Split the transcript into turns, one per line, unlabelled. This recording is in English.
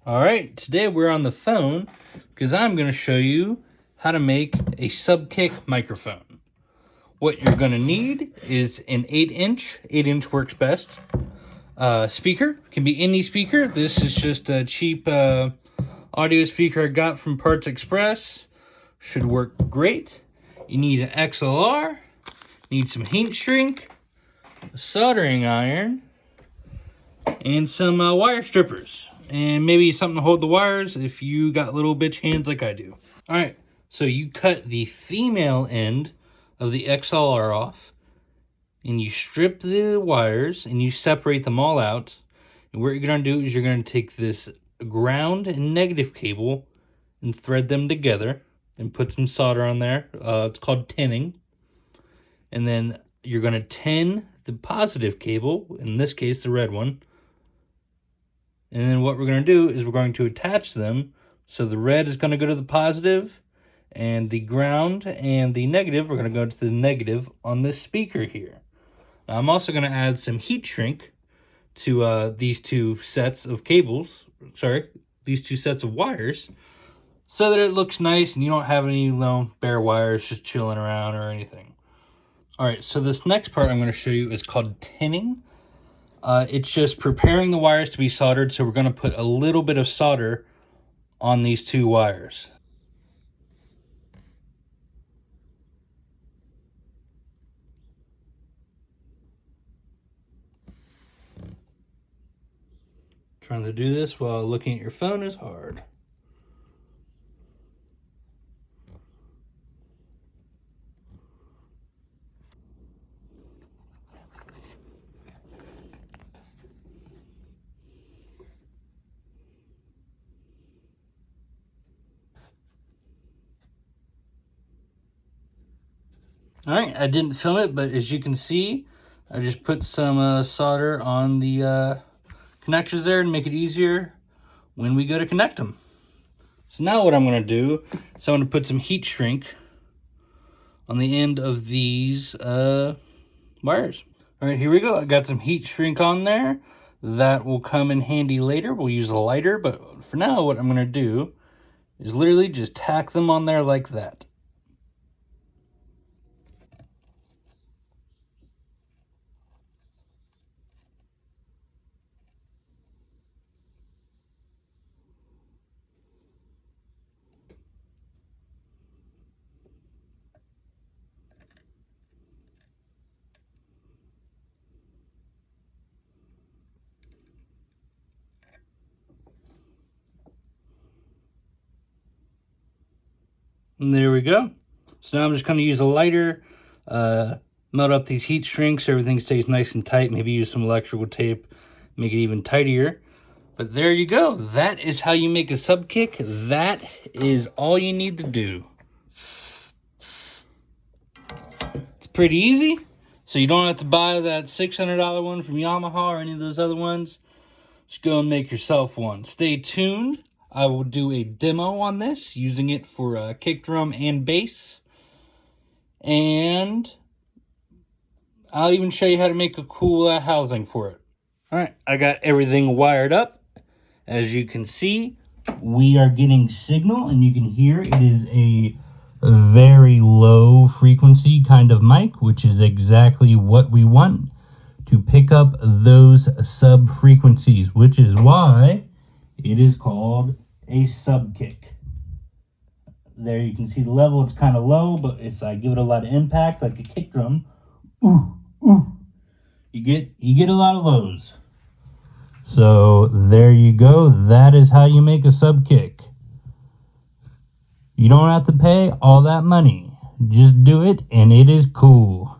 Alright, today we're on the phone because I'm going to show you how to make a Subkick microphone. What you're going to need is an 8-inch works best, speaker. Can be any speaker. This is just a cheap audio speaker I got from Parts Express. Should work great. You need an XLR, need some heat shrink, a soldering iron, and some wire strippers. And maybe something to hold the wires if you got little bitch hands like I do. Alright, so you cut the female end of the XLR off, and you strip the wires, and you separate them all out. And what you're going to do is you're going to take this ground and negative cable and thread them together and put some solder on there. It's called tinning. And then you're going to tin the positive cable, in this case the red one. And then what we're going to do is we're going to attach them. So the red is going to go to the positive, and the ground and the negative are going to go to the negative on this speaker here. Now, I'm also going to add some heat shrink to these two sets of cables. These two sets of wires, so that it looks nice and you don't have any bare wires just chilling around or anything. Alright, so this next part I'm going to show you is called tinning. It's just preparing the wires to be soldered, so we're going to put a little bit of solder on these two wires. Trying to do this while looking at your phone is hard. Alright, I didn't film it, but as you can see, I just put some solder on the connectors there to make it easier when we go to connect them. So now what I'm going to do is I'm going to put some heat shrink on the end of these wires. Alright, here we go. I got some heat shrink on there. That will come in handy later. We'll use a lighter, but for now what I'm going to do is literally just tack them on there like that. And there we go. So now I'm just going to use a lighter, melt up these heat shrinks, everything stays nice and tight. Maybe use some electrical tape, make it even tighter. But there you go. That is how you make a Subkick. That is all you need to do. It's pretty easy. So you don't have to buy that $600 one from Yamaha or any of those other ones. Just go and make yourself one. Stay tuned. I will do a demo on this, using it for kick drum and bass. And I'll even show you how to make a cool housing for it. Alright, I got everything wired up. As you can see, we are getting signal, and you can hear it is a very low frequency kind of mic, which is exactly what we want to pick up those sub frequencies, which is why it is called a Subkick. There you can see the level, it's kind of low, but if I give it a lot of impact like a kick drum, you get a lot of lows. So there you go. That is how you make a Subkick. You don't have to pay all that money. Just do it and it is cool.